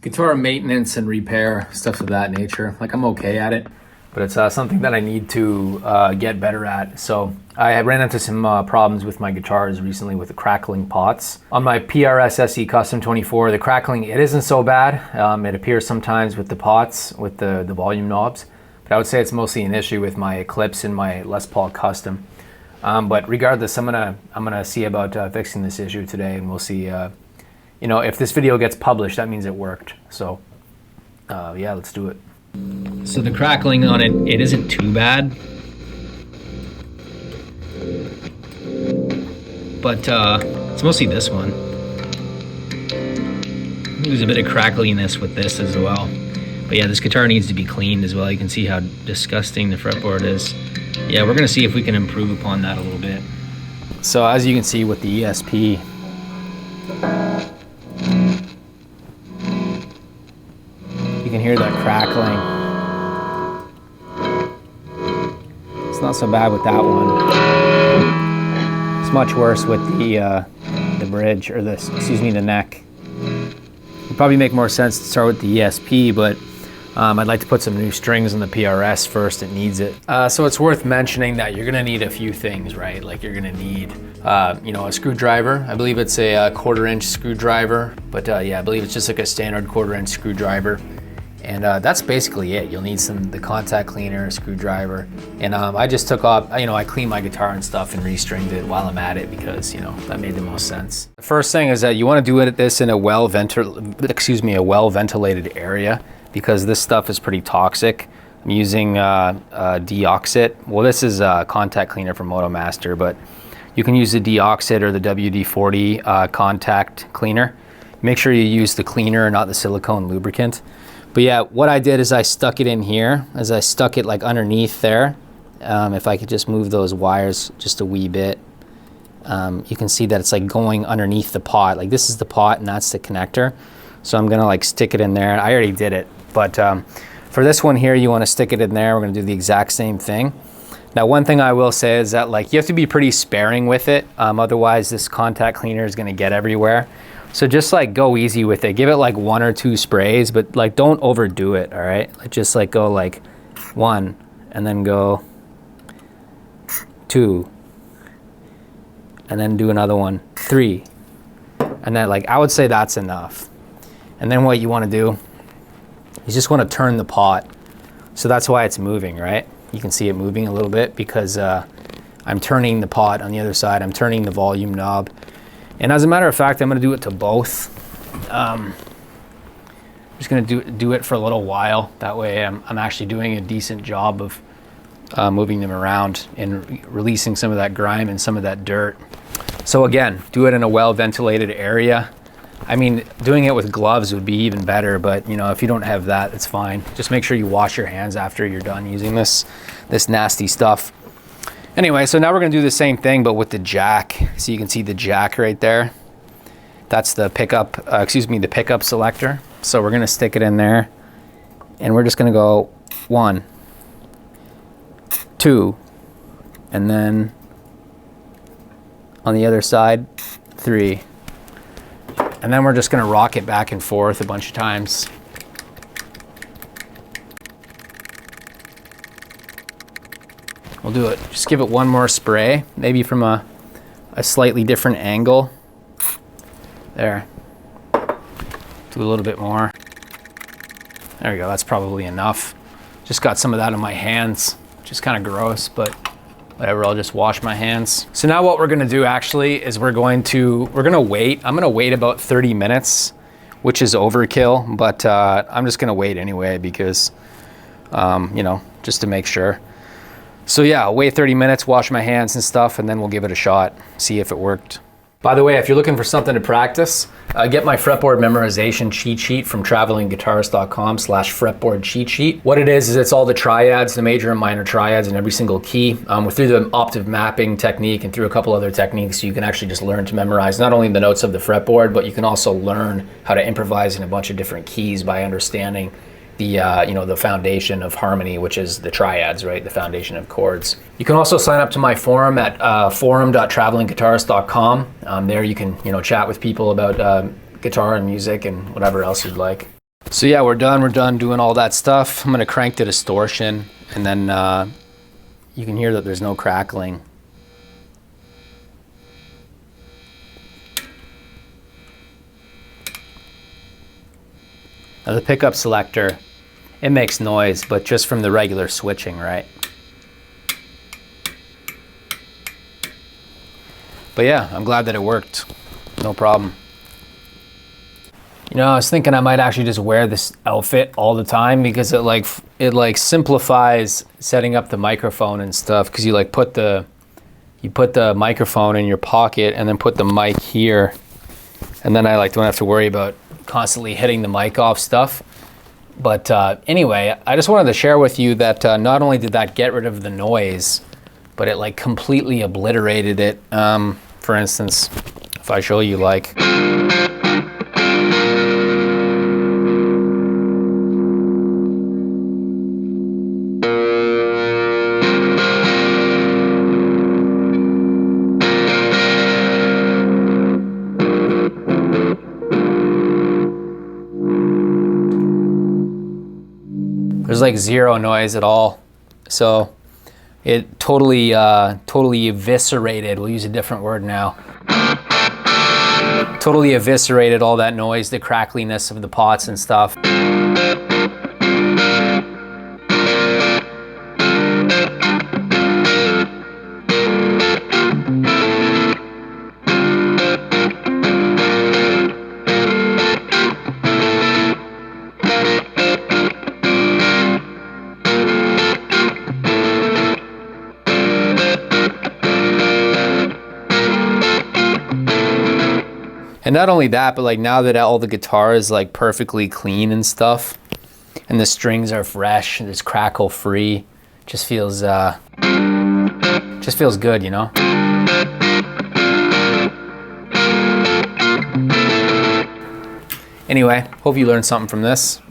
Guitar maintenance and repair, stuff of that nature. Like, I'm okay at it, but it's something that I need to get better at. So I ran into some problems with my guitars recently with the crackling pots. On my PRS SE Custom 24, the crackling, it isn't so bad. It appears sometimes with the pots, with the volume knobs, but I would say it's mostly an issue with my Eclipse and my Les Paul Custom. But regardless, I'm gonna see about fixing this issue today, and we'll see. You know, if this video gets published, that means it worked. So, yeah, let's do it. So the crackling on it isn't too bad. But it's mostly this one. There's a bit of crackliness with this as well. But yeah, this guitar needs to be cleaned as well. You can see how disgusting the fretboard is. Yeah, we're gonna see if we can improve upon that a little bit. So as you can see with the ESP, you can hear that crackling. It's not so bad with that one. It's much worse with the bridge, or the neck. It'd probably make more sense to start with the ESP, but I'd like to put some new strings on the PRS first. It needs it. So it's worth mentioning that you're gonna need a few things, right? Like you're gonna need, you know, a screwdriver. I believe it's a 1/4-inch screwdriver, but yeah, I believe it's just like a standard 1/4-inch screwdriver. And that's basically it. You'll need the contact cleaner, screwdriver. And I just took off, you know, I cleaned my guitar and stuff and restringed it while I'm at it because, you know, that made the most sense. The first thing is that you want to do this in a well-ventilated area, because this stuff is pretty toxic. I'm using Deoxit. Well, this is a contact cleaner from MotoMaster, but you can use the Deoxit or the WD-40 contact cleaner. Make sure you use the cleaner, not the silicone lubricant. But yeah, what I did is I stuck it in here, as I stuck it like underneath there. If I could just move those wires just a wee bit, you can see that it's like going underneath the pot. Like this is the pot and that's the connector. So I'm gonna like stick it in there. I already did it, but for this one here, you wanna stick it in there. We're gonna do the exact same thing. Now, one thing I will say is that like you have to be pretty sparing with it. Otherwise this contact cleaner is gonna get everywhere. So just like go easy with it. Give it like 1 or 2 sprays, but like don't overdo it, all right? Like just like go like 1 and then go 2 and then do another one, 3. And then like, I would say that's enough. And then what you wanna do, you just wanna turn the pot. So that's why it's moving, right? You can see it moving a little bit because I'm turning the pot on the other side. I'm turning the volume knob. And as a matter of fact, I'm gonna do it to both. I'm just gonna do it for a little while. That way I'm actually doing a decent job of moving them around and releasing some of that grime and some of that dirt. So again, do it in a well-ventilated area. I mean, doing it with gloves would be even better, but you know, if you don't have that, it's fine. Just make sure you wash your hands after you're done using this nasty stuff. Anyway, so now we're gonna do the same thing, but with the jack. So you can see the jack right there. That's the pickup, the pickup selector. So we're gonna stick it in there and we're just gonna go 1, 2, and then on the other side, 3. And then we're just gonna rock it back and forth a bunch of times. We'll do it, just give it 1 more spray, maybe from a slightly different angle. There. Do a little bit more. There we go, that's probably enough. Just got some of that on my hands, which is kind of gross, but whatever, I'll just wash my hands. So now what we're gonna do actually is we're gonna wait. I'm gonna wait about 30 minutes, which is overkill, but I'm just gonna wait anyway because, you know, just to make sure. So yeah, I'll wait 30 minutes, wash my hands and stuff, and then we'll give it a shot, see if it worked. By the way, if you're looking for something to practice, get my fretboard memorization cheat sheet from travelingguitarist.com/fretboard cheat sheet. What it is it's all the triads, the major and minor triads in every single key. Through the octave mapping technique and through a couple other techniques, you can actually just learn to memorize not only the notes of the fretboard, but you can also learn how to improvise in a bunch of different keys by understanding the the foundation of harmony, which is the triads, right? The foundation of chords. You can also sign up to my forum at forum.travelingguitarist.com. There you can chat with people about guitar and music and whatever else you'd like. So yeah, we're done doing all that stuff. I'm gonna crank the distortion, and then you can hear that there's no crackling. Now the pickup selector, it makes noise, but just from the regular switching, right? But yeah, I'm glad that it worked. No problem. You know, I was thinking I might actually just wear this outfit all the time because it like simplifies setting up the microphone and stuff, because you like put the microphone in your pocket and then put the mic here, and then I like don't have to worry about constantly hitting the mic off stuff. But anyway, I just wanted to share with you that not only did that get rid of the noise, but it like completely obliterated it. For instance, if I show you like, there's like zero noise at all. So it totally eviscerated, we'll use a different word now, totally eviscerated all that noise, the crackliness of the pots and stuff. And not only that, but like now that all the guitar is like perfectly clean and stuff, and the strings are fresh and it's crackle free, just feels good, you know? Anyway, hope you learned something from this.